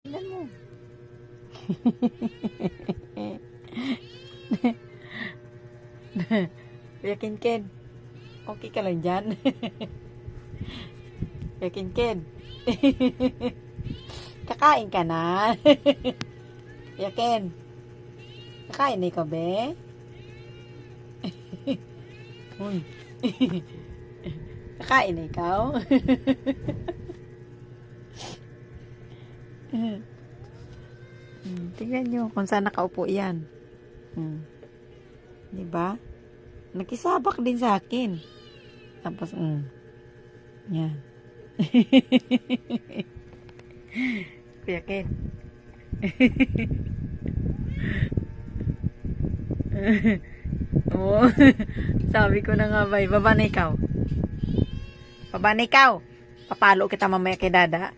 Tingnan mo. Kuya Kinkin, okay ka lang dyan? Kuya Kinkin, kakain ka na? Kuya Ken, kakain na ikaw, be? Uy. Kakain na ikaw? Tingnan nyo kung saan nakaupo yan. Diba? Nakisabak din sa akin. Tapos, yan. Kuya Ken. Oo. Sabi ko na nga ba, baba na ikaw. Baba na ikaw. Papalo kita mamaya kay Dada.